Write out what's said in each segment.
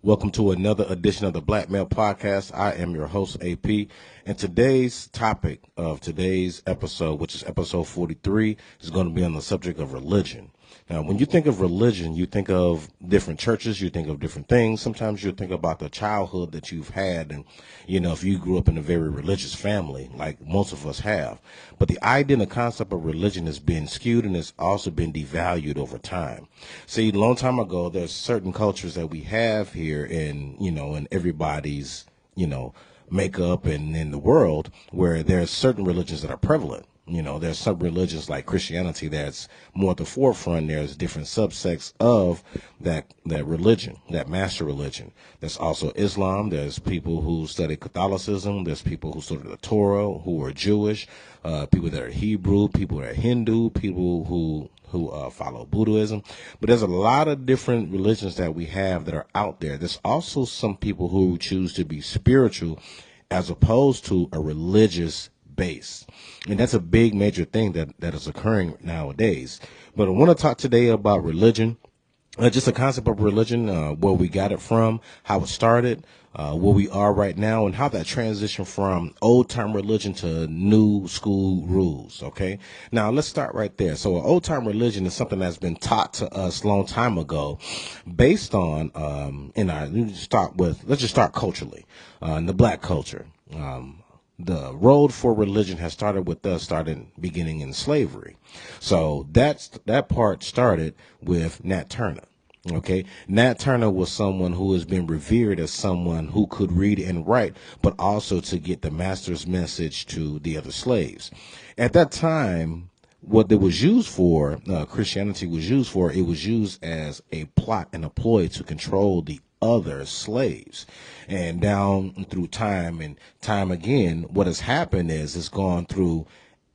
Welcome to another edition of the Black Male Podcast. I am your host, AP, and today's topic of today's episode, which is episode 43, is going to be on the subject of religion. Now, when you think of religion, you think of different churches, you think of different things. Sometimes you think about the childhood that you've had, and, if you grew up in a very religious family, like most of us have. But the idea and the concept of religion has been skewed and has also been devalued over time. See, a long time ago, there's certain cultures that we have here in everybody's, makeup and in the world where there's certain religions that are prevalent. There's some religions like Christianity that's more at the forefront. There's different subsects of that religion, that master religion. There's also Islam. There's people who study Catholicism. There's people who study the Torah, who are Jewish, people that are Hebrew, people that are Hindu, people who follow Buddhism. But there's a lot of different religions that we have that are out there. There's also some people who choose to be spiritual as opposed to a religious base. And that's a big major thing that is occurring nowadays. But I want to talk today about religion, just the concept of religion, where we got it from, how it started, where we are right now, and how that transitioned from old-time religion to new school rules, okay? Now, let's start right there. So an old-time religion is something that's been taught to us a long time ago based on, let's just start culturally, in the black culture. The road for religion has started with us beginning in slavery. So that part started with Nat Turner. Okay. Nat Turner was someone who has been revered as someone who could read and write, but also to get the master's message to the other slaves. At that time, what it was used for, Christianity was used for, it was used as a plot and a ploy to control the other slaves. And down through time and time again, what has happened is it's gone through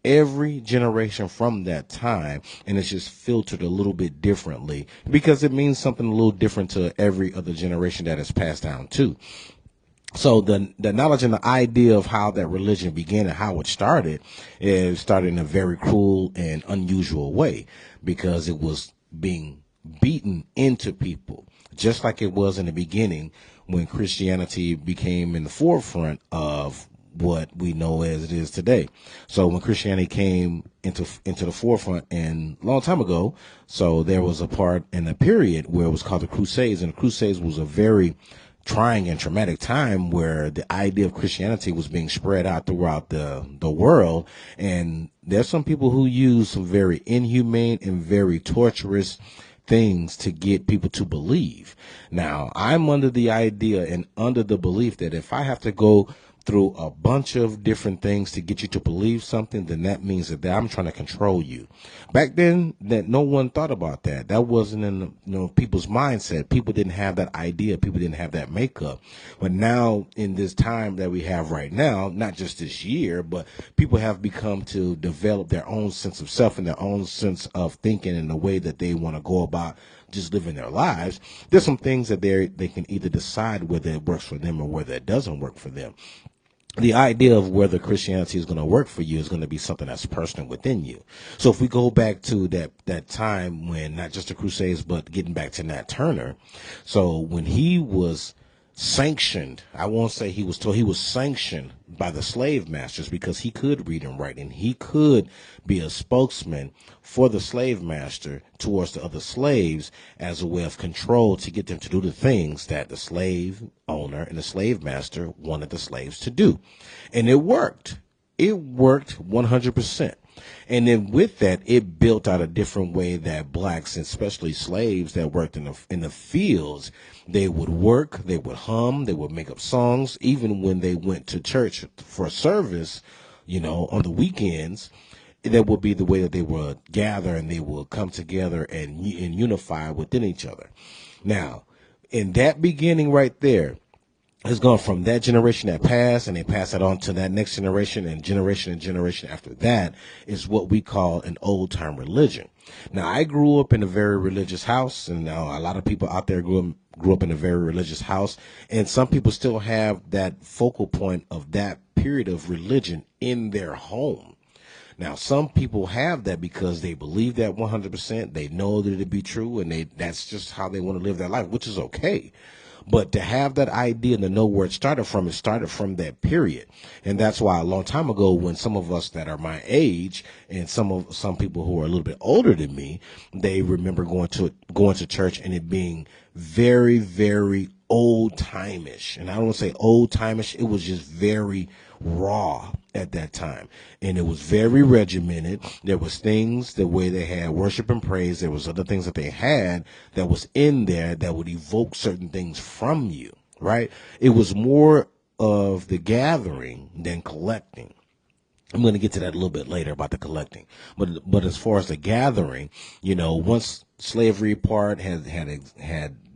every generation from that time, and it's just filtered a little bit differently because it means something a little different to every other generation that is passed down to. So the knowledge and the idea of how that religion began and how it started is started in a very cruel and unusual way because it was being beaten into people, just like it was in the beginning when Christianity became in the forefront of what we know as it is today. So when Christianity came into the forefront and a long time ago, so there was a part in a period where it was called the Crusades, and the Crusades was a very trying and traumatic time where the idea of Christianity was being spread out throughout the world. And there's some people who use some very inhumane and very torturous things to get people to believe. Now, I'm under the idea and under the belief that if I have to go through a bunch of different things to get you to believe something, then that means that I'm trying to control you. Back then, that no one thought about that. That wasn't in people's mindset. People didn't have that idea. People didn't have that makeup. But now, in this time that we have right now, not just this year, but people have become to develop their own sense of self and their own sense of thinking and the way that they want to go about just living their lives. There's some things that they can either decide whether it works for them or whether it doesn't work for them. The idea of whether Christianity is going to work for you is going to be something that's personal within you. So if we go back to that time when not just the Crusades, but getting back to Nat Turner. So when he was sanctioned, I won't say he was told, he was sanctioned by the slave masters because he could read and write and he could be a spokesman for the slave master towards the other slaves as a way of control to get them to do the things that the slave owner and the slave master wanted the slaves to do. And it worked. It worked 100%. And then with that, it built out a different way that blacks, especially slaves that worked in the fields, they would work, they would hum, they would make up songs. Even when they went to church for a service, on the weekends, that would be the way that they would gather and they would come together and unify within each other. Now, in that beginning right there, has gone from that generation that passed, and they pass it on to that next generation and generation after that is what we call an old time religion. Now, I grew up in a very religious house, and a lot of people out there grew up in a very religious house, and some people still have that focal point of that period of religion in their home. Now, some people have that because they believe that 100%. They know that it be true, and that's just how they want to live their life, which is okay. But to have that idea and to know where it started from that period. And that's why a long time ago, when some of us that are my age and some people who are a little bit older than me, they remember going to church and it being very, very old timeish. And I don't want to say old timeish, it was just very raw at that time, and it was very regimented. There was things the way they had worship and praise. There was other things that they had that was in there that would evoke certain things from you, right? It was more of the gathering than collecting. I'm going to get to that a little bit later about the collecting, but as far as the gathering, once slavery part had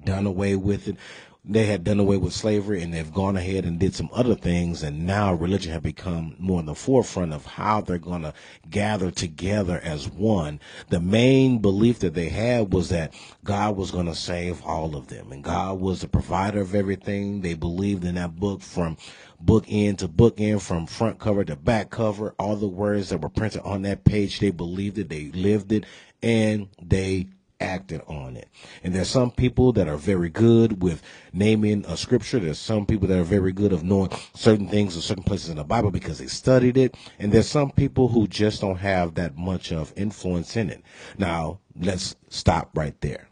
done away with it, they had done away with slavery, and they've gone ahead and did some other things, and now religion had become more in the forefront of how they're going to gather together as one. The main belief that they had was that God was going to save all of them, and God was the provider of everything. They believed in that book from book end to book end, from front cover to back cover. All the words that were printed on that page, they believed it, they lived it, and they acted on it. And there's some people that are very good with naming a scripture. There's some people that are very good of knowing certain things or certain places in the Bible because they studied it. And there's some people who just don't have that much of influence in it. Now, let's stop right there.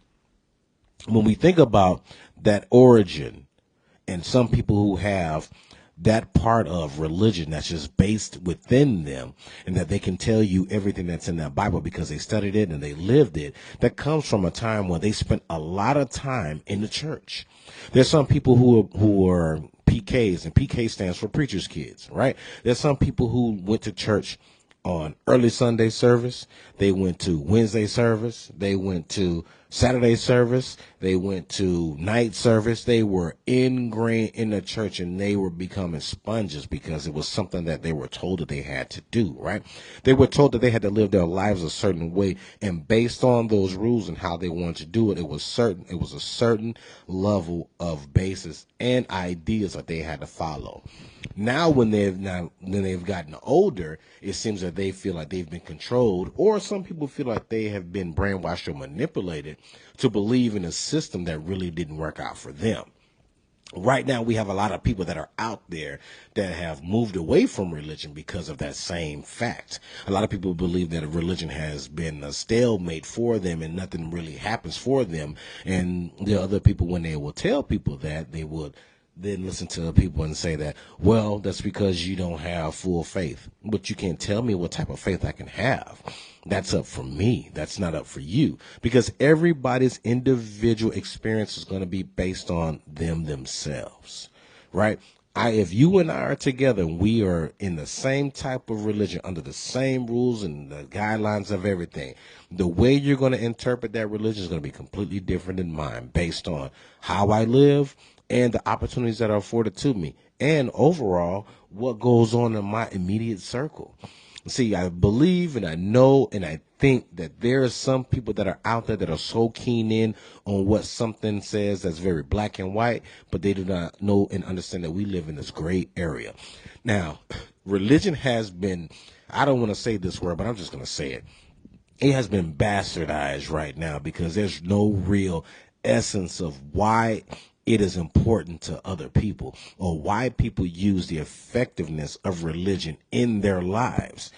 When we think about that origin and some people who have that part of religion that's just based within them, and that they can tell you everything that's in that Bible because they studied it and they lived it, that comes from a time where they spent a lot of time in the church. There's some people who are PKs, and PK stands for preacher's kids, right? There's some people who went to church on early Sunday service. They went to Wednesday service. They went to Saturday service. They went to night service. They were ingrained in the church, and they were becoming sponges because it was something that they were told that they had to do, right? They were told that they had to live their lives a certain way, and based on those rules and how they wanted to do it, it was a certain level of basis and ideas that they had to follow. Now, when they've gotten older, it seems that they feel like they've been controlled, or some people feel like they have been brainwashed or manipulated to believe in a system that really didn't work out for them. Right now, we have a lot of people that are out there that have moved away from religion because of that same fact. A lot of people believe that religion has been a stalemate for them and nothing really happens for them. And there are other people, when they will tell people that, they would then listen to people and say that, well, that's because you don't have full faith. But you can't tell me what type of faith I can have. That's up for me. That's not up for you, because everybody's individual experience is going to be based on themselves, right? If you and I are together and we are in the same type of religion, under the same rules and the guidelines of everything, the way you're going to interpret that religion is going to be completely different than mine, based on how I live and the opportunities that are afforded to me, and overall what goes on in my immediate circle. See, I believe and I know and I think that there are some people that are out there that are so keen in on what something says that's very black and white, but they do not know and understand that we live in this gray area. Now, religion has been, I don't want to say this word, but I'm just going to say it. It has been bastardized right now because there's no real essence of why it is important to other people, or why people use the effectiveness of religion in their lives.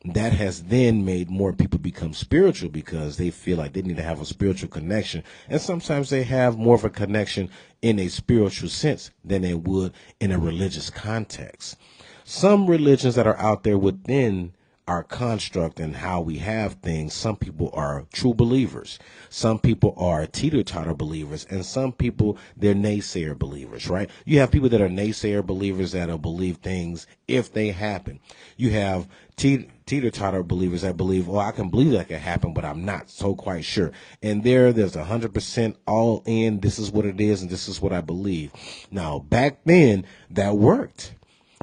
That has then made more people become spiritual because they feel like they need to have a spiritual connection. And sometimes they have more of a connection in a spiritual sense than they would in a religious context. Some religions that are out there within our construct and how we have things, some people are true believers. Some people are teeter-totter believers, and some people, they're naysayer believers, right? You have people that are naysayer believers that'll believe things if they happen. You have teeter-totter believers that believe, oh, I can believe that can happen, but I'm not so quite sure. And there's 100% all in, this is what it is, and this is what I believe. Now, back then, that worked.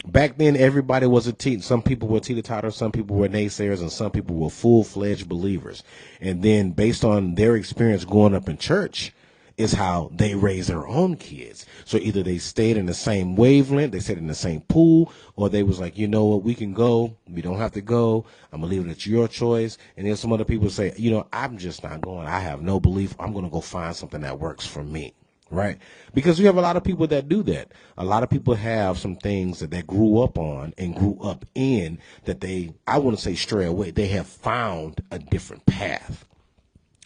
Back then, everybody was some people were teeter-totter, some people were naysayers, and some people were full-fledged believers. And then based on their experience growing up in church is how they raised their own kids. So either they stayed in the same wavelength, they stayed in the same pool, or they was like, you know what, we can go, we don't have to go, I'm going to leave it at your choice. And then some other people say, I'm just not going, I have no belief, I'm going to go find something that works for me. right? Because we have a lot of people that do that. A lot of people have some things that they grew up on and grew up in that I want to say stray away. They have found a different path.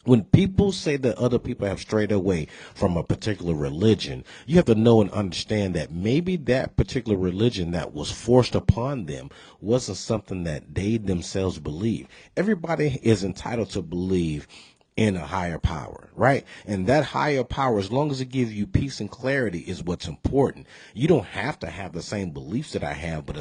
When people say that other people have strayed away from a particular religion, you have to know and understand that maybe that particular religion that was forced upon them wasn't something that they themselves believe. Everybody is entitled to believe in a higher power, right? And that higher power, as long as it gives you peace and clarity, is what's important. You don't have to have the same beliefs that I have, but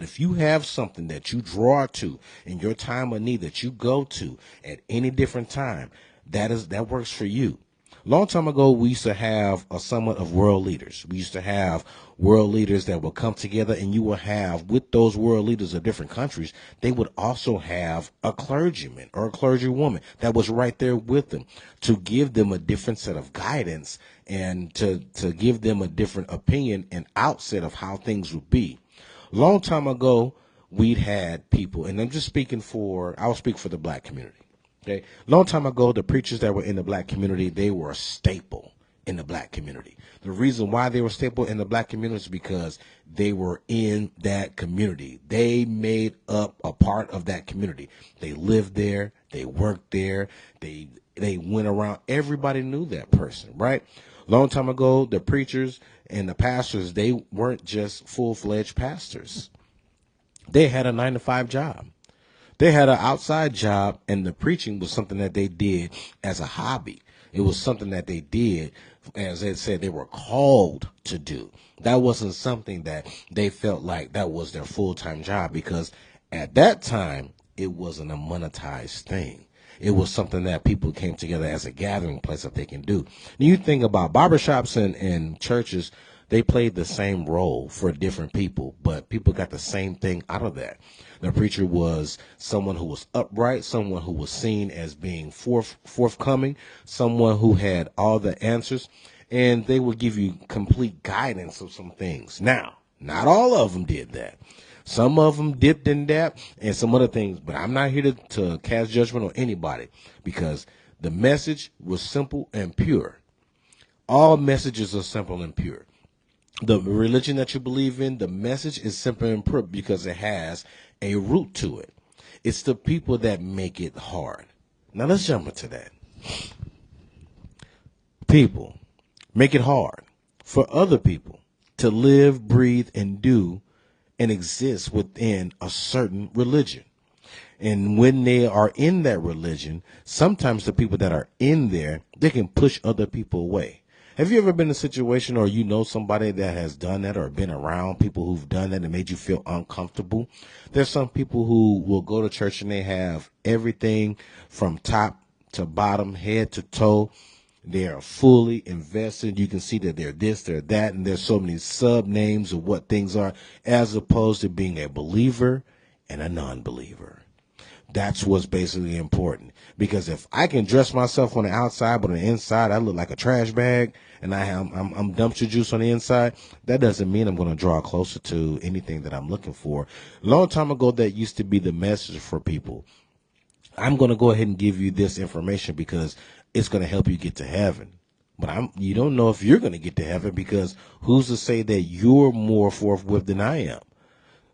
if you have something that you draw to in your time of need, that you go to at any different time, that works for you. Long time ago, we used to have a somewhat of world leaders. We used to have world leaders that would come together, and you will have, with those world leaders of different countries, they would also have a clergyman or a clergywoman that was right there with them to give them a different set of guidance and to give them a different opinion and outset of how things would be. Long time ago, we'd had people, and I'll speak for the black community. Okay. Long time ago, the preachers that were in the black community, they were a staple in the black community. The reason why they were staple in the black community is because they were in that community. They made up a part of that community. They lived there. They worked there. They went around. Everybody knew that person, right? Long time ago, the preachers and the pastors, they weren't just full-fledged pastors. They had a 9-to-5 job. They had an outside job, and the preaching was something that they did as a hobby. It was something that they did, as they said, they were called to do. That wasn't something that they felt like that was their full-time job, because at that time, it wasn't a monetized thing. It was something that people came together as a gathering place that they can do. When you think about barbershops and churches, they played the same role for different people, but people got the same thing out of that. The preacher was someone who was upright, someone who was seen as being forthcoming, someone who had all the answers, and they would give you complete guidance of some things. Now, not all of them did that. Some of them dipped in that and some other things, but I'm not here to cast judgment on anybody, because the message was simple and pure. All messages are simple and pure. The religion that you believe in, the message is simple and pure because it has a root to it. It's the people that make it hard. Now let's jump into that. People make it hard for other people to live, breathe, and do and exist within a certain religion. And when they are in that religion, sometimes the people that are in there, they can push other people away. Have you ever been in a situation, or you know somebody that has done that, or been around people who've done that and made you feel uncomfortable? There's some people who will go to church and they have everything from top to bottom, head to toe. They are fully invested. You can see that they're this, they're that, and there's so many sub names of what things are, as opposed to being a believer and a non-believer. That's what's basically important. Because if I can dress myself on the outside, but on the inside I look like a trash bag, and I'm dumpster juice on the inside, that doesn't mean I'm going to draw closer to anything that I'm looking for. A long time ago, that used to be the message for people. I'm going to go ahead and give you this information because it's going to help you get to heaven. But you don't know if you're going to get to heaven, because who's to say that you're more forthwith than I am?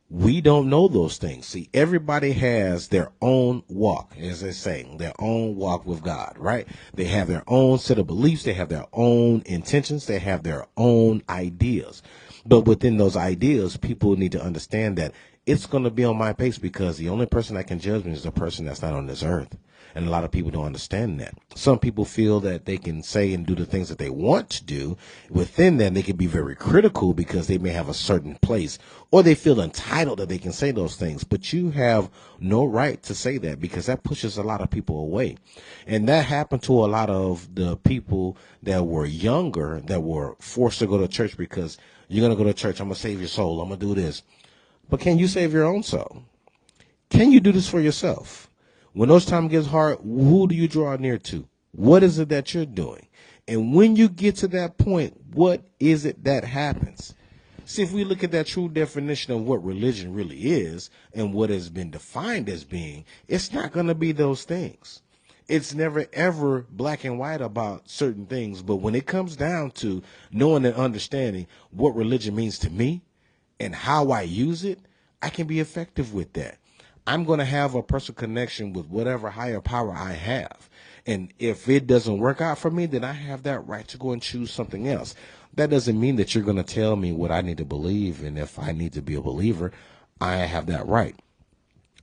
We don't know those things. See, everybody has their own walk, as they say, their own walk with God, right? They have their own set of beliefs. They have their own intentions. They have their own ideas. But within those ideas, people need to understand that it's going to be on my pace, because the only person that can judge me is the person that's not on this earth. And a lot of people don't understand that. Some people feel that they can say and do the things that they want to do. Within that, they can be very critical because they may have a certain place, or they feel entitled that they can say those things. But you have no right to say that, because that pushes a lot of people away. And that happened to a lot of the people that were younger, that were forced to go to church because you're going to go to church. I'm going to save your soul. I'm going to do this. But can you save your own soul? Can you do this for yourself? When those times gets hard, who do you draw near to? What is it that you're doing? And when you get to that point, what is it that happens? See, if we look at that true definition of what religion really is and what has been defined as being, it's not going to be those things. It's never ever black and white about certain things. But when it comes down to knowing and understanding what religion means to me and how I use it, I can be effective with that. I'm going to have a personal connection with whatever higher power I have. And if it doesn't work out for me, then I have that right to go and choose something else. That doesn't mean that you're going to tell me what I need to believe. And if I need to be a believer, I have that right.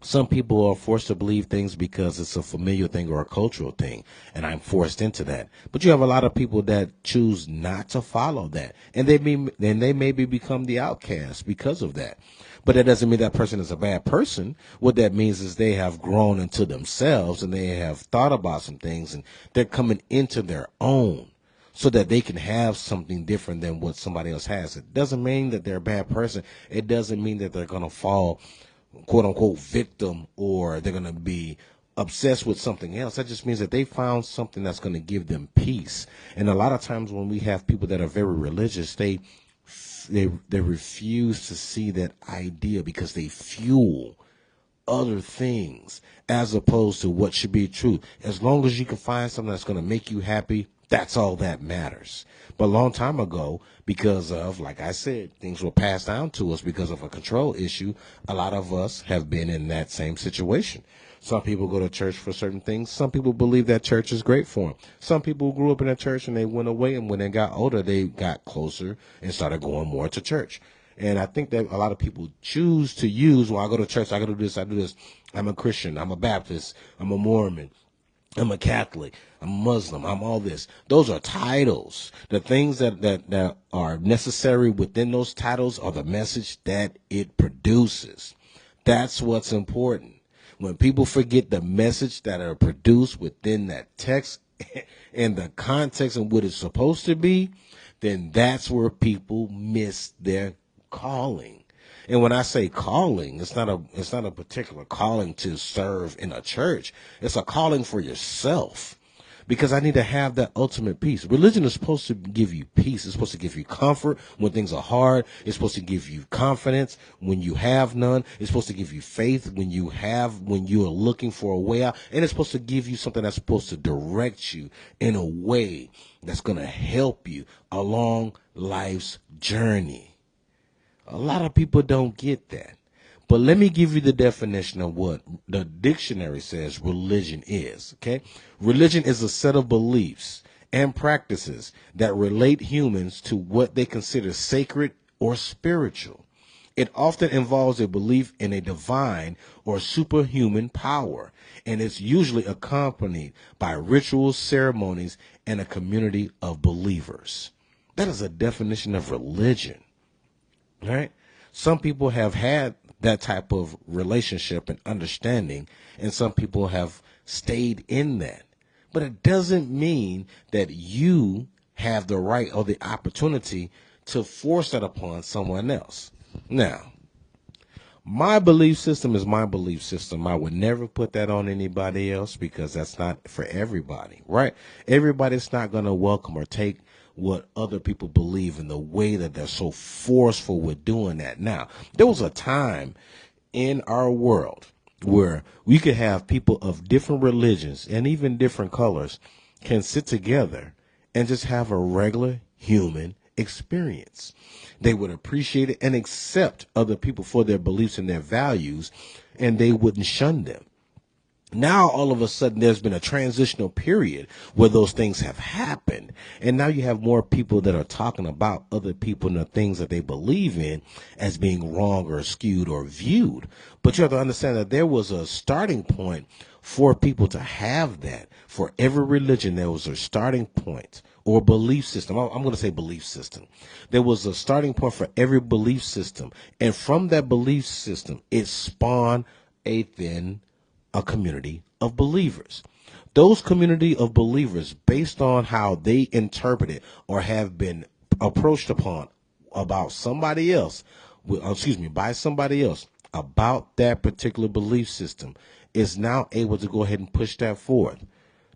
Some people are forced to believe things because it's a familiar thing or a cultural thing, and I'm forced into that. But you have a lot of people that choose not to follow that, and they maybe become the outcast because of that. But that doesn't mean that person is a bad person. What that means is they have grown into themselves, and they have thought about some things, and they're coming into their own so that they can have something different than what somebody else has. It doesn't mean that they're a bad person. It doesn't mean that they're going to fall, quote unquote, victim, or they're going to be obsessed with something else. That just means that they found something that's going to give them peace. And a lot of times when we have people that are very religious, they refuse to see that idea because they fuel other things as opposed to what should be true. As long as you can find something that's going to make you happy, that's all that matters. But a long time ago, because of, like I said, things were passed down to us because of a control issue, a lot of us have been in that same situation. Some people go to church for certain things. Some people believe that church is great for them. Some people grew up in a church and they went away, and when they got older, they got closer and started going more to church. And I think that a lot of people choose to use, well, I go to church, I go to this, I do this. I'm a Christian, I'm a Baptist, I'm a Mormon, I'm a Catholic, I'm a Muslim, I'm all this. Those are titles. The things that are necessary within those titles are the message that it produces. That's what's important. When people forget the message that are produced within that text and the context and what it's supposed to be, then that's where people miss their calling. And when I say calling, it's not a particular calling to serve in a church. It's a calling for yourself, because I need to have that ultimate peace. Religion is supposed to give you peace. It's supposed to give you comfort when things are hard. It's supposed to give you confidence when you have none. It's supposed to give you faith when you are looking for a way out. And it's supposed to give you something that's supposed to direct you in a way that's going to help you along life's journey. A lot of people don't get that. But let me give you the definition of what the dictionary says religion is, okay? Religion is a set of beliefs and practices that relate humans to what they consider sacred or spiritual. It often involves a belief in a divine or superhuman power, and it's usually accompanied by rituals, ceremonies, and a community of believers. That is a definition of religion. Right? Some people have had that type of relationship and understanding, and some people have stayed in that. But it doesn't mean that you have the right or the opportunity to force that upon someone else. Now, my belief system is my belief system. I would never put that on anybody else because that's not for everybody, right? Everybody's not going to welcome or take what other people believe in the way that they're so forceful with doing that. Now, there was a time in our world where we could have people of different religions and even different colors can sit together and just have a regular human experience. They would appreciate it and accept other people for their beliefs and their values, and they wouldn't shun them. Now, all of a sudden, there's been a transitional period where those things have happened. And now you have more people that are talking about other people and the things that they believe in as being wrong or skewed or viewed. But you have to understand that there was a starting point for people to have that. For every religion, there was a starting point or belief system. I'm going to say belief system. There was a starting point for every belief system. And from that belief system, it spawned a community of believers. Those community of believers, based on how they interpret it or have been approached upon about somebody else, by somebody else about that particular belief system, is now able to go ahead and push that forward.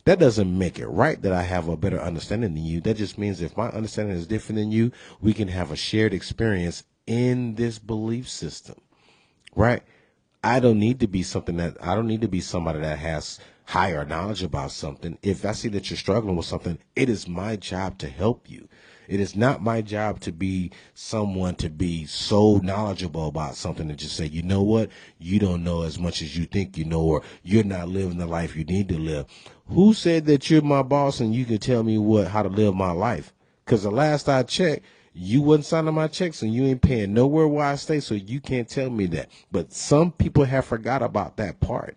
That doesn't make it right that I have a better understanding than you. That just means if my understanding is different than you, we can have a shared experience in this belief system, right? I don't need to be I don't need to be somebody that has higher knowledge about something. If I see that you're struggling with something, it is my job to help you. It is not my job to be someone to be so knowledgeable about something and just say, you know what, you don't know as much as you think you know, or you're not living the life you need to live. Who said that you're my boss and you can tell me how to live my life? Because the last I checked, you wasn't signing my checks and you ain't paying nowhere where I stay, so you can't tell me that. But some people have forgot about that part.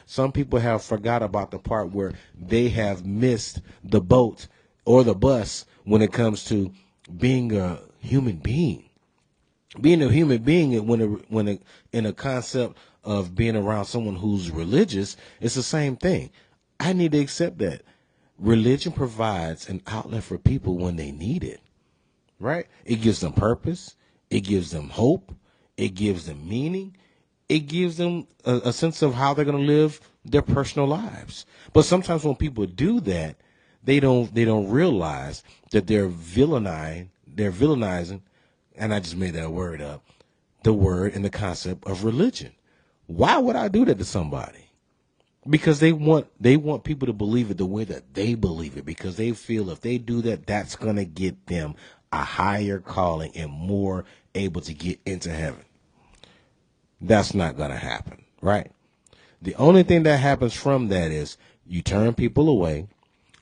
Some people have forgot about the part where they have missed the boat or the bus when it comes to being a human being. Being a human being, in a concept of being around someone who's religious, it's the same thing. I need to accept that religion provides an outlet for people when they need it, right? It gives them purpose. It gives them hope. It gives them meaning. It gives them a sense of how they're going to live their personal lives. But sometimes when people do that, they don't realize that they're villainizing, and I just made that word up, the word and the concept of religion. Why would I do that to somebody? Because they want people to believe it the way that they believe it, because they feel if they do that, that's going to get them a higher calling and more able to get into heaven. That's not going to happen, right? The only thing that happens from that is you turn people away.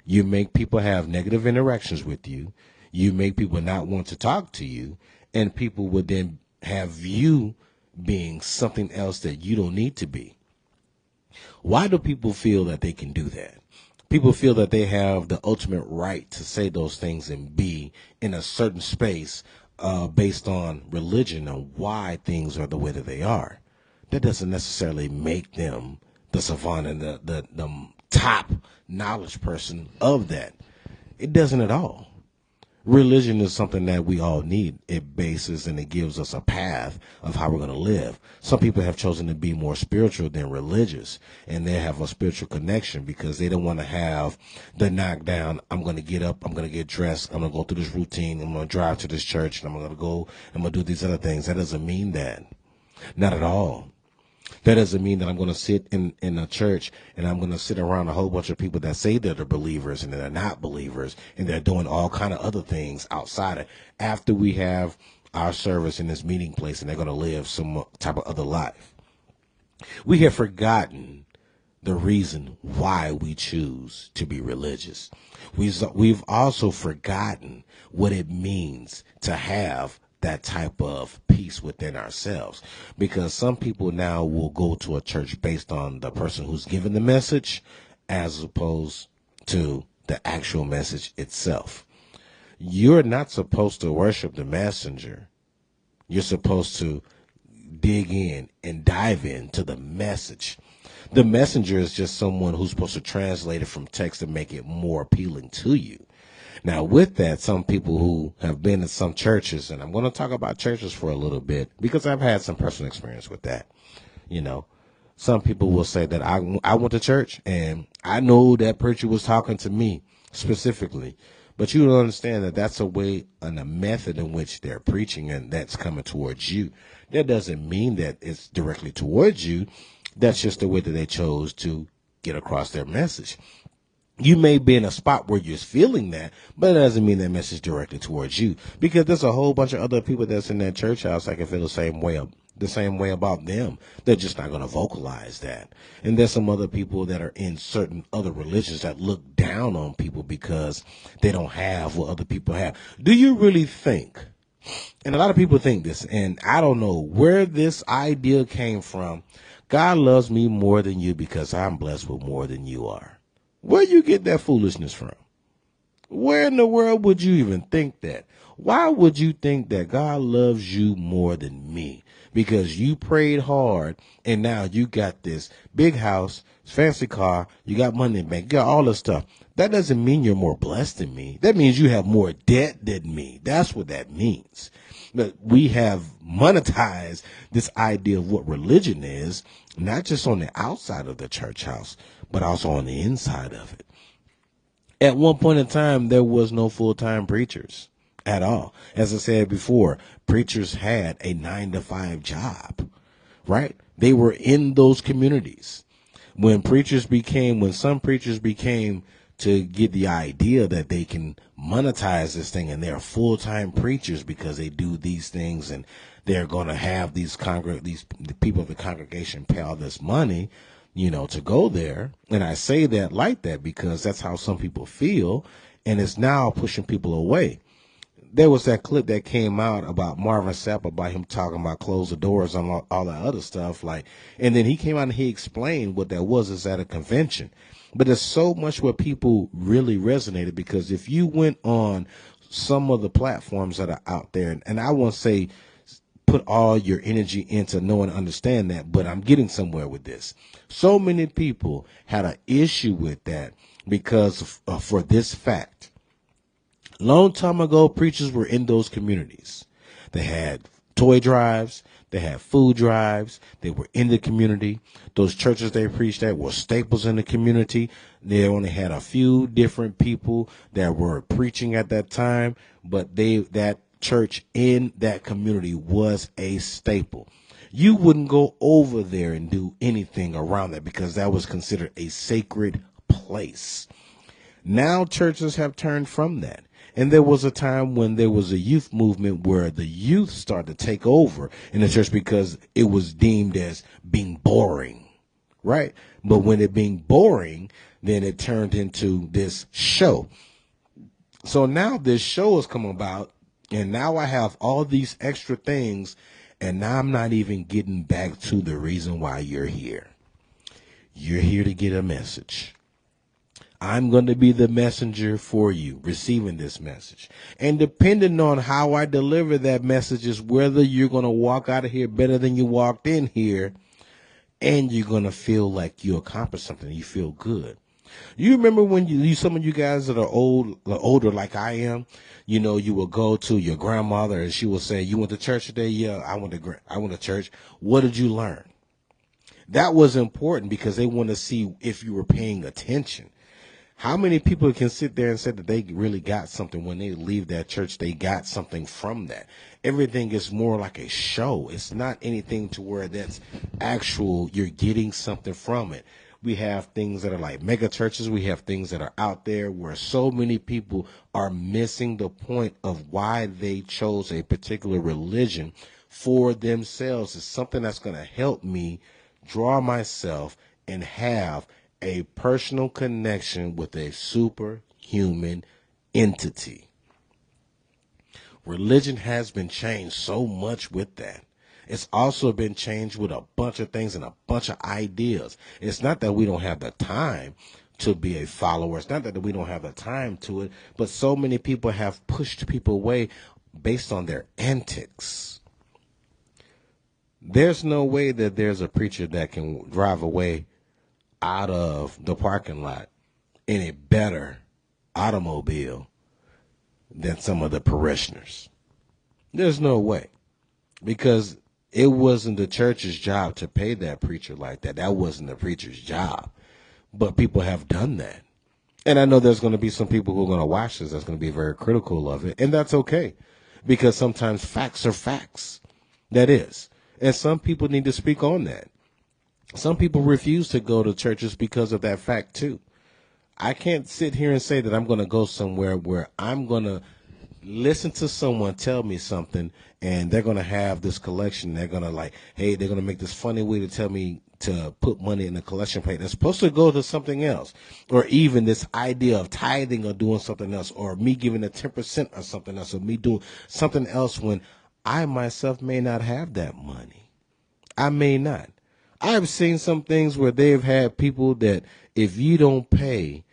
You make people have negative interactions with you. You make people not want to talk to you. And people would then have you being something else that you don't need to be. Why do people feel that they can do that? People feel that they have the ultimate right to say those things and be in a certain space based on religion and why things are the way that they are. That doesn't necessarily make them the savant and the top knowledge person of that. It doesn't at all. Religion is something that we all need. It bases and it gives us a path of how we're going to live. Some people have chosen to be more spiritual than religious, and they have a spiritual connection because they don't want to have the knockdown. I'm going to get up, I'm going to get dressed, I'm going to go through this routine, I'm going to drive to this church, and I'm going to do these other things. That doesn't mean that. Not at all. That doesn't mean that I'm going to sit in a church and I'm going to sit around a whole bunch of people that say that they're believers and they're not believers and they're doing all kind of other things outside of after we have our service in this meeting place and they're going to live some type of other life. We have forgotten the reason why we choose to be religious. We've also forgotten what it means to have that type of peace within ourselves, because some people now will go to a church based on the person who's giving the message as opposed to the actual message itself. You're not supposed to worship the messenger. You're supposed to dig in and dive into the message. The messenger is just someone who's supposed to translate it from text and make it more appealing to you. Now, with that, some people who have been in some churches, and I'm going to talk about churches for a little bit because I've had some personal experience with that. You know, some people will say that I went to church and I know that preacher was talking to me specifically, but you don't understand that that's a way and a method in which they're preaching, and that's coming towards you. That doesn't mean that it's directly towards you. That's just the way that they chose to get across their message. You may be in a spot where you're feeling that, but it doesn't mean that message directly towards you, because there's a whole bunch of other people that's in that church house that can feel the same way about them. They're just not going to vocalize that. And there's some other people that are in certain other religions that look down on people because they don't have what other people have. Do you really think, and a lot of people think this, and I don't know where this idea came from, God loves me more than you because I'm blessed with more than you are? Where you get that foolishness from? Where in the world would you even think that? Why would you think that God loves you more than me? Because you prayed hard and now you got this big house, fancy car, you got money in the bank, you got all this stuff. That doesn't mean you're more blessed than me. That means you have more debt than me. That's what that means. But we have monetized this idea of what religion is, not just on the outside of the church house, but also on the inside of it. At one point in time, there was no full-time preachers at all. As I said before, preachers had a 9-to-5 job. right? They were in those communities. When some preachers became to get the idea that they can monetize this thing and they're full-time preachers because they do these things and they're going to have the people of the congregation pay all this money, to go there. And I say that like that because that's how some people feel, and it's now pushing people away. There was that clip that came out about Marvin Sapp, about him talking about close the doors and all that other stuff. And then he came out and he explained what that was is at a convention. But there's so much where people really resonated, because if you went on some of the platforms that are out there, and I won't say put all your energy into knowing and understand that, but I'm getting somewhere with this. So many people had an issue with that because for this fact. Long time ago, preachers were in those communities. They had toy drives. They had food drives. They were in the community. Those churches they preached at were staples in the community. They only had a few different people that were preaching at that time, but that church in that community was a staple. You wouldn't go over there and do anything around that because that was considered a sacred place. Now churches have turned from that. And there was a time when there was a youth movement where the youth started to take over in the church because it was deemed as being boring, right? But when it being boring, then it turned into this show. So now this show has come about, and now I have all these extra things, and now I'm not even getting back to the reason why you're here. You're here to get a message. I'm going to be the messenger for you, receiving this message. And depending on how I deliver that message is whether you're going to walk out of here better than you walked in here, and you're going to feel like you accomplished something. You feel good. You remember when some of you guys that are older like I am, you will go to your grandmother and she will say, "You went to church today?" "Yeah, I went to church." "What did you learn?" That was important because they want to see if you were paying attention. How many people can sit there and say that they really got something when they leave that church? They got something from that. Everything is more like a show. It's not anything to where that's actual. You're getting something from it. We have things that are like mega churches. We have things that are out there where so many people are missing the point of why they chose a particular religion for themselves. It's something that's going to help me draw myself and have a personal connection with a superhuman entity. Religion has been changed so much with that. It's also been changed with a bunch of things and a bunch of ideas. It's not that we don't have the time to be a follower. It's not that we don't have the time to it, but so many people have pushed people away based on their antics. There's no way that there's a preacher that can drive away out of the parking lot in a better automobile than some of the parishioners. There's no way, because it wasn't the church's job to pay that preacher like that. That wasn't the preacher's job, but people have done that. And I know there's going to be some people who are going to watch this that's going to be very critical of it, and that's okay, because sometimes facts are facts. That is. And some people need to speak on that. Some people refuse to go to churches because of that fact, too. I can't sit here and say that I'm going to go somewhere where I'm going to listen to someone tell me something, and they're going to have this collection. They're going to they're going to make this funny way to tell me to put money in the collection plate that's supposed to go to something else, or even this idea of tithing or doing something else, or me giving a 10% or something else, or me doing something else when I myself may not have that money. I may not. I've seen some things where they've had people that if you don't pay,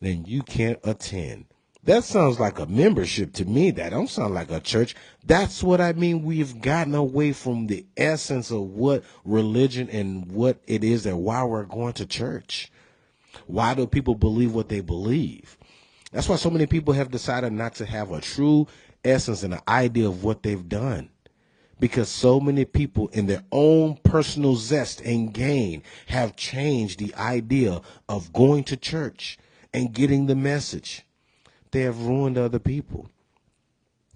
then you can't attend. That sounds like a membership to me. That don't sound like a church. That's what I mean. We've gotten away from the essence of what religion and what it is and why we're going to church. Why do people believe what they believe? That's why so many people have decided not to have a true essence and an idea of what they've done. Because so many people in their own personal zest and gain have changed the idea of going to church and getting the message. They have ruined other people.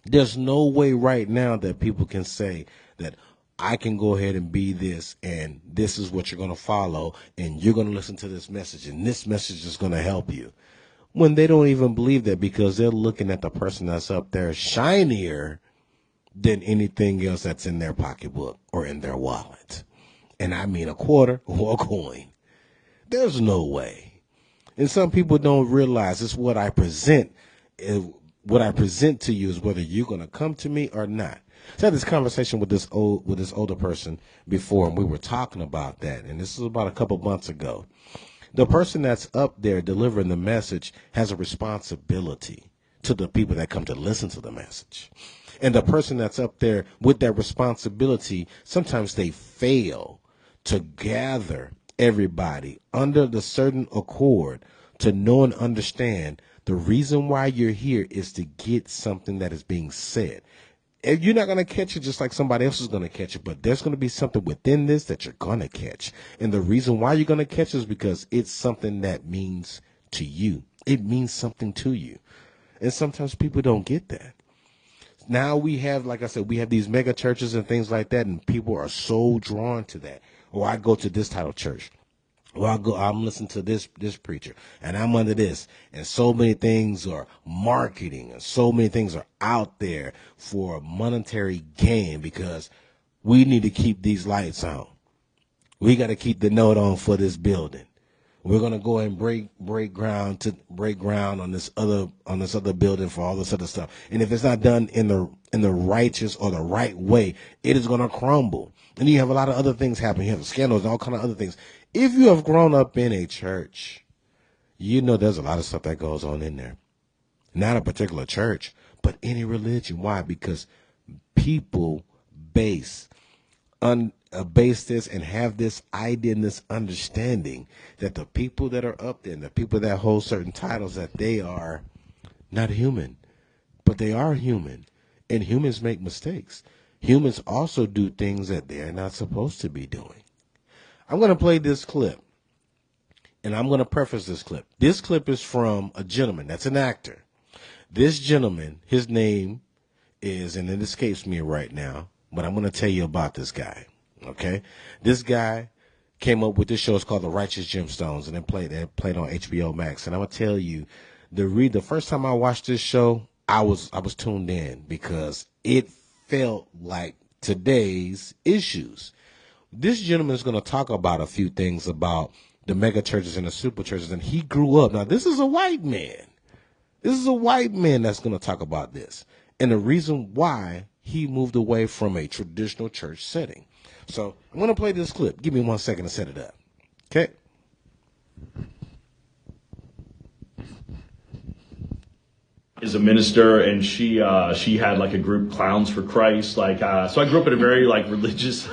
There's no way right now that people can say that, I can go ahead and be this, and this is what you're going to follow, and you're going to listen to this message, and this message is going to help you. When they don't even believe that, because they're looking at the person that's up there shinier than anything else that's in their pocketbook or in their wallet. And I mean a quarter or a coin. There's no way. And some people don't realize it's what I present. What I present to you is whether you're going to come to me or not. So I had this conversation with this older person before, and we were talking about that. And this was about a couple months ago. The person that's up there delivering the message has a responsibility to the people that come to listen to the message. And the person that's up there with that responsibility, sometimes they fail to gather everybody under the certain accord to know and understand the reason why you're here is to get something that is being said. And you're not going to catch it just like somebody else is going to catch it, but there's going to be something within this that you're going to catch. And the reason why you're going to catch it is because it's something that means to you. It means something to you. And sometimes people don't get that. Now we have, like I said, we have these mega churches and things like that, and people are so drawn to that. Or I go to this title church. Well, I'm listening to this preacher, and I'm under this, and so many things are marketing, and so many things are out there for monetary gain because we need to keep these lights on. We got to keep the note on for this building. We're gonna go and break ground on this other building for all this other stuff. And if it's not done in the righteous or the right way, it is gonna crumble. And you have a lot of other things happening. You have scandals and all kind of other things. If you have grown up in a church, you know there's a lot of stuff that goes on in there. Not a particular church, but any religion. Why? Because people base this and have this idea and this understanding that the people that are up there and the people that hold certain titles, that they are not human, but they are human. And humans make mistakes. Humans also do things that they're not supposed to be doing. I'm going to play this clip, and I'm going to preface this clip. This clip is from a gentleman that's an actor. This gentleman, his name is, and it escapes me right now, but I'm going to tell you about this guy. Okay, this guy came up with this show. It's called The Righteous Gemstones, and it played on HBO Max. And I'm gonna tell you, the first time I watched this show, I was tuned in because it felt like today's issues. This gentleman is gonna talk about a few things about the mega churches and the super churches, and he grew up. Now, this is a white man. This is a white man that's gonna talk about this, and the reason why he moved away from a traditional church setting. So I'm going to play this clip. Give me 1 second to set it up. Okay. Is a minister, and she had like a group, Clowns for Christ. So I grew up in a very like religious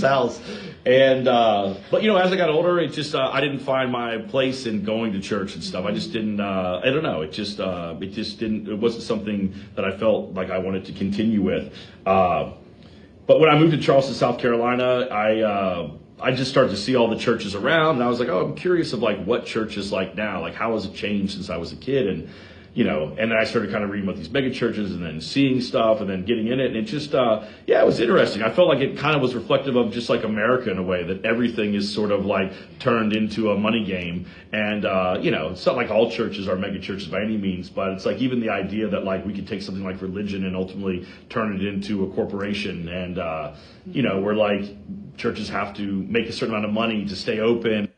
house, and but you know, as I got older, it just I didn't find my place in going to church and stuff. I just didn't. I don't know. It just didn't. It wasn't something that I felt like I wanted to continue with. But when I moved to Charleston, South Carolina, I just started to see all the churches around, and I was like, oh, I'm curious of like what church is like now, like how has it changed since I was a kid, and you know, and then I started kind of reading about these mega churches and then seeing stuff and then getting in it. And it just, it was interesting. I felt like it kind of was reflective of just like America in a way, that everything is sort of like turned into a money game. And, you know, it's not like all churches are mega churches by any means, but it's like even the idea that like we could take something like religion and ultimately turn it into a corporation. And, you know, where like churches have to make a certain amount of money to stay open.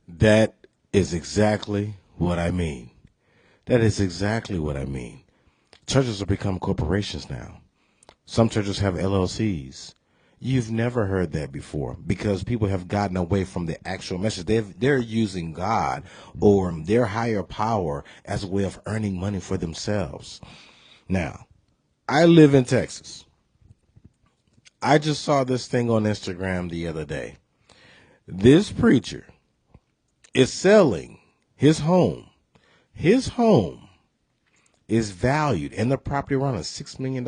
That is exactly what I mean. That is exactly what I mean. Churches have become corporations now. Some churches have LLCs. You've never heard that before because people have gotten away from the actual message. They're using God or their higher power as a way of earning money for themselves. Now, I live in Texas. I just saw this thing on Instagram the other day. This preacher is selling his home. His home is valued and the property around is $6 million.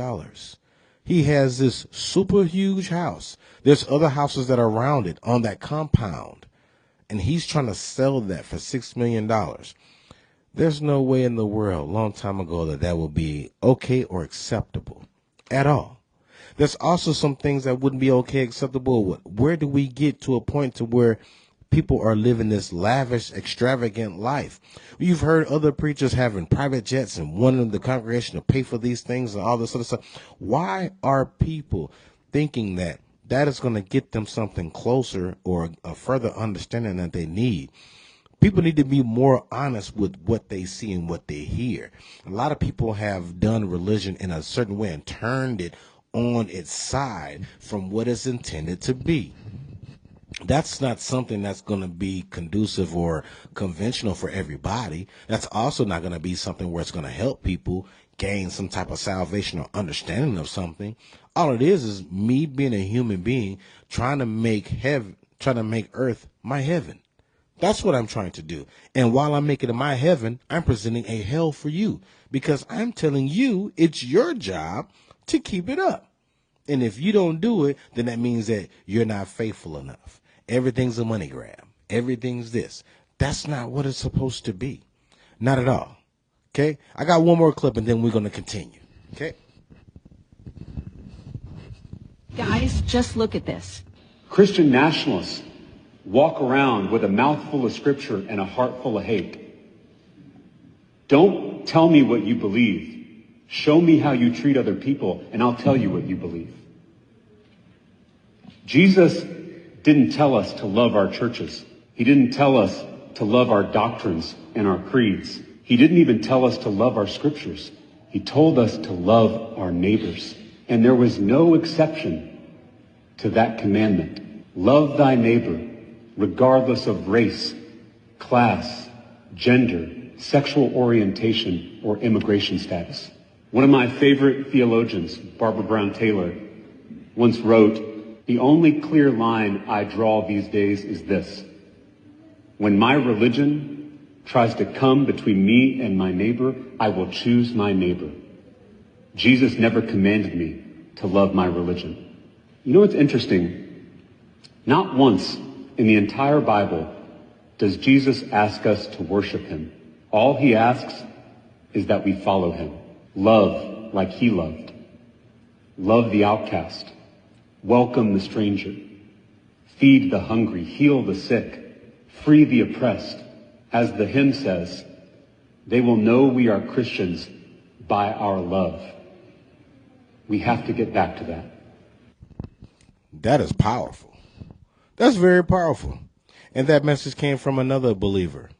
He has this super huge house. There's other houses that are around it on that compound, and he's trying to sell that for $6 million. There's no way in the world, long time ago, that would be okay or acceptable at all. There's also some things that wouldn't be okay, acceptable. Where do we get to a point to where people are living this lavish, extravagant life? You've heard other preachers having private jets and wanting the congregation to pay for these things and all this other stuff. Why are people thinking that that is going to get them something closer or a further understanding that they need? People need to be more honest with what they see and what they hear. A lot of people have done religion in a certain way and turned it on its side from what it's intended to be. That's not something that's going to be conducive or conventional for everybody. That's also not going to be something where it's going to help people gain some type of salvation or understanding of something. All it is me being a human being trying to make earth my heaven. That's what I'm trying to do. And while I'm making it my heaven, I'm presenting a hell for you because I'm telling you it's your job to keep it up. And if you don't do it, then that means that you're not faithful enough. Everything's a money grab. Everything's this. That's not what it's supposed to be. Not at all. Okay? I got one more clip and then we're going to continue. Okay? Guys, just look at this. Christian nationalists walk around with a mouth full of scripture and a heart full of hate. Don't tell me what you believe. Show me how you treat other people, and I'll tell you what you believe. Jesus didn't tell us to love our churches. He didn't tell us to love our doctrines and our creeds. He didn't even tell us to love our scriptures. He told us to love our neighbors. And there was no exception to that commandment. Love thy neighbor, regardless of race, class, gender, sexual orientation, or immigration status. One of my favorite theologians, Barbara Brown Taylor, once wrote, "The only clear line I draw these days is this. When my religion tries to come between me and my neighbor, I will choose my neighbor. Jesus never commanded me to love my religion." You know what's interesting? Not once in the entire Bible does Jesus ask us to worship him. All he asks is that we follow him. Love like he loved. Love the outcast. Welcome the stranger. Feed the hungry. Heal the sick. Free the oppressed. As the hymn says, they will know we are Christians by our love. We have to get back to that. That is powerful. That's very powerful. And that message came from another believer.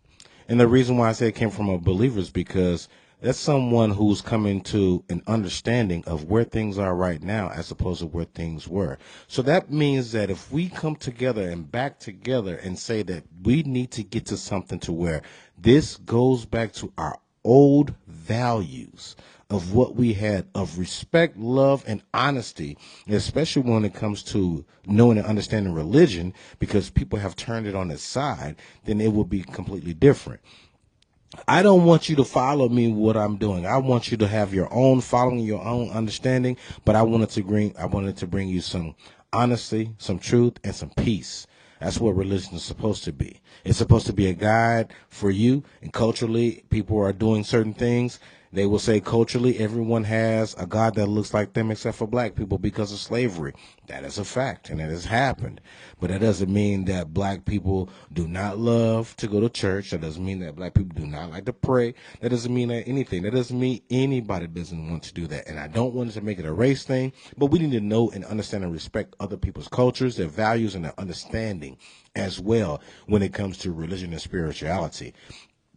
And the reason why I say it came from a believer is because that's someone who's coming to an understanding of where things are right now as opposed to where things were. So that means that if we come together and back together and say that we need to get to something to where this goes back to our old values of what we had of respect, love, and honesty, especially when it comes to knowing and understanding religion, because people have turned it on its side, then it will be completely different. I don't want you to follow me what I'm doing. I want you to have your own following, your own understanding, but I wanted to bring you some honesty, some truth, and some peace. That's what religion is supposed to be. It's supposed to be a guide for you, and culturally, people are doing certain things. They will say culturally, everyone has a God that looks like them except for black people because of slavery. That is a fact, and it has happened. But that doesn't mean that black people do not love to go to church. That doesn't mean that black people do not like to pray. That doesn't mean that anything. That doesn't mean anybody doesn't want to do that. And I don't want to make it a race thing, but we need to know and understand and respect other people's cultures, their values, and their understanding as well when it comes to religion and spirituality.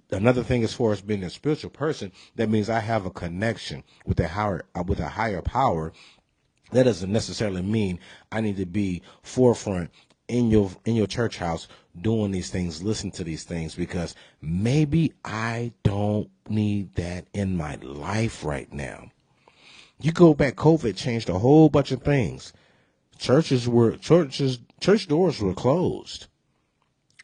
Another thing, as far as being a spiritual person, that means I have a connection with a higher power. That doesn't necessarily mean I need to be forefront in your church house doing these things, listen to these things, because maybe I don't need that in my life right now. You go back, COVID changed a whole bunch of things. Church doors were closed.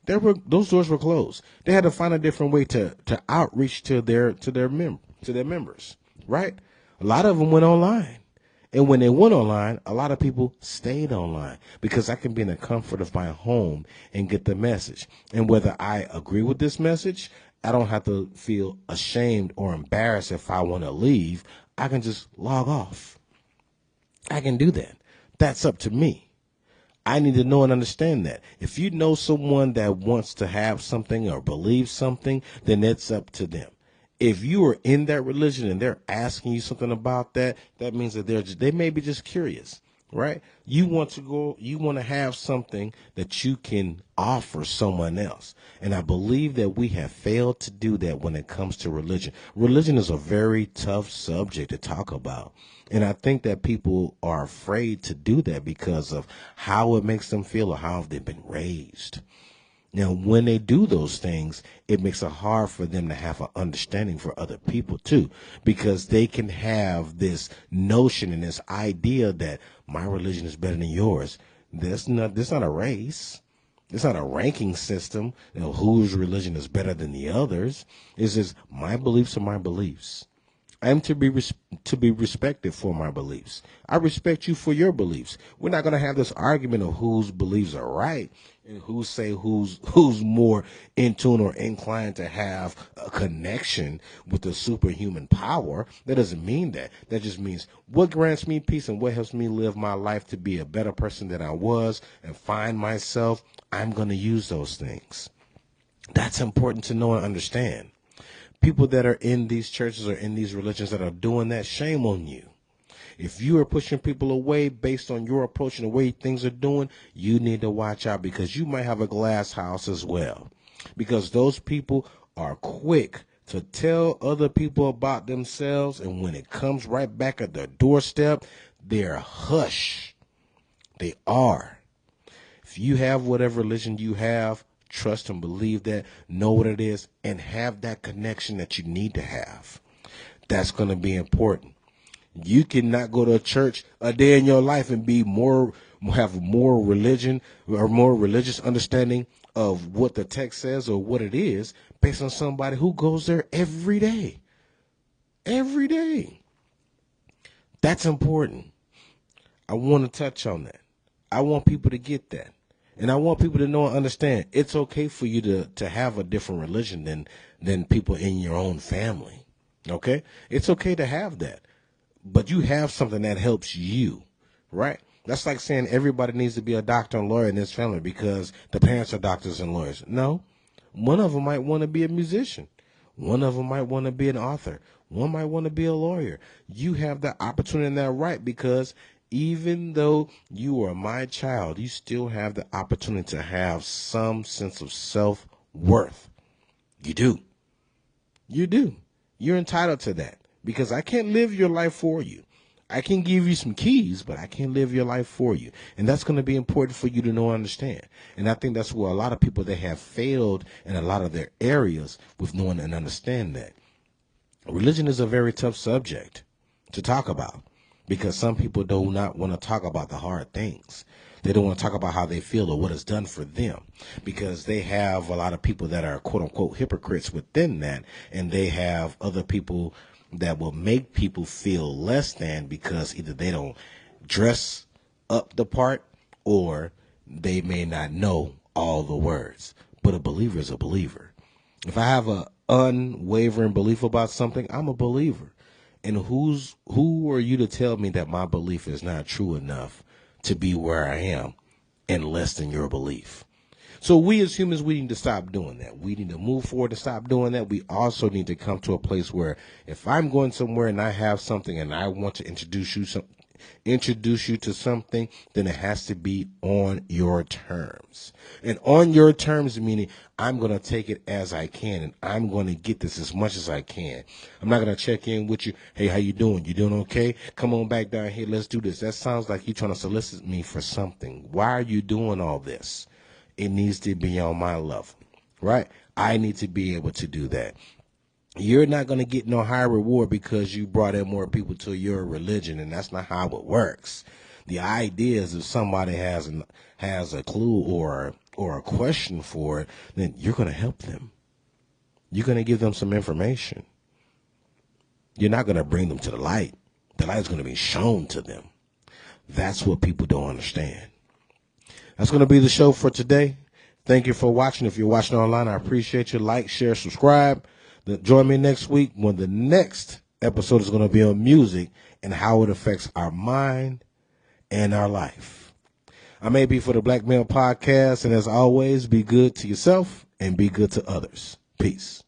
Those doors were closed. They had to find a different way to outreach to their members, right? A lot of them went online. And when they went online, a lot of people stayed online because I can be in the comfort of my home and get the message. And whether I agree with this message, I don't have to feel ashamed or embarrassed if I want to leave. I can just log off. I can do that. That's up to me. I need to know and understand that. If you know someone that wants to have something or believe something, then it's up to them. If you are in that religion and they're asking you something about that, that means that they may be just curious, right? You want to have something that you can offer someone else. And I believe that we have failed to do that when it comes to religion. Religion is a very tough subject to talk about. And I think that people are afraid to do that because of how it makes them feel or how they've been raised. Now, when they do those things, it makes it hard for them to have an understanding for other people too, because they can have this notion and this idea that my religion is better than yours. That's not a race. It's not a ranking system, whose religion is better than the others. It's just my beliefs are my beliefs. I'm to be respected for my beliefs. I respect you for your beliefs. We're not going to have this argument of whose beliefs are right and who's more in tune or inclined to have a connection with the superhuman power. That doesn't mean that. That just means what grants me peace and what helps me live my life to be a better person than I was and find myself. I'm going to use those things. That's important to know and understand. People that are in these churches or in these religions that are doing that, shame on you. If you are pushing people away based on your approach and the way things are doing, you need to watch out, because you might have a glass house as well. Because those people are quick to tell other people about themselves, and when it comes right back at their doorstep, they're hush. They are. If you have whatever religion you have, trust and believe that, know what it is, and have that connection that you need to have. That's going to be important. You cannot go to a church a day in your life and have more religion or more religious understanding of what the text says or what it is based on somebody who goes there every day. Every day. That's important. I want to touch on that. I want people to get that. And I want people to know and understand it's okay for you to have a different religion than people in your own family. Okay? It's okay to have that. But you have something that helps you, right? That's like saying everybody needs to be a doctor and lawyer in this family because the parents are doctors and lawyers. No. One of them might want to be a musician. One of them might want to be an author. One might want to be a lawyer. You have that opportunity and that right, because even though you are my child, you still have the opportunity to have some sense of self-worth. You do. You do. You're entitled to that, because I can't live your life for you. I can give you some keys, but I can't live your life for you. And that's going to be important for you to know and understand. And I think that's where a lot of people, they have failed in a lot of their areas with knowing and understand that. Religion is a very tough subject to talk about, because some people do not want to talk about the hard things. They don't want to talk about how they feel or what it's done for them, because they have a lot of people that are quote unquote hypocrites within that. And they have other people that will make people feel less than, because either they don't dress up the part or they may not know all the words. But a believer is a believer. If I have an unwavering belief about something, I'm a believer. And who are you to tell me that my belief is not true enough to be where I am and less than your belief? So we as humans, we need to stop doing that. We need to move forward to stop doing that. We also need to come to a place where if I'm going somewhere and I have something and I want to introduce you to something, then it has to be on your terms. And on your terms, meaning I'm going to take it as I can, and I'm going to get this as much as I can. I'm not going to check in with you. Hey, how you doing? You doing okay? Come on back down here. Let's do this. That sounds like you're trying to solicit me for something. Why are you doing all this? It needs to be on my level, right? I need to be able to do that. You're not going to get no higher reward because you brought in more people to your religion, and that's not how it works. The idea is if somebody has a clue or a question for it, then you're going to help them. You're going to give them some information. You're not going to bring them to the light. The light is going to be shown to them. That's what people don't understand. That's going to be the show for today. Thank you for watching. If you're watching online, I appreciate you. Like, share, subscribe. Join me next week when the next episode is going to be on music and how it affects our mind, in our life. I'm AB for the Black Male Podcast, and as always, be good to yourself and be good to others. Peace.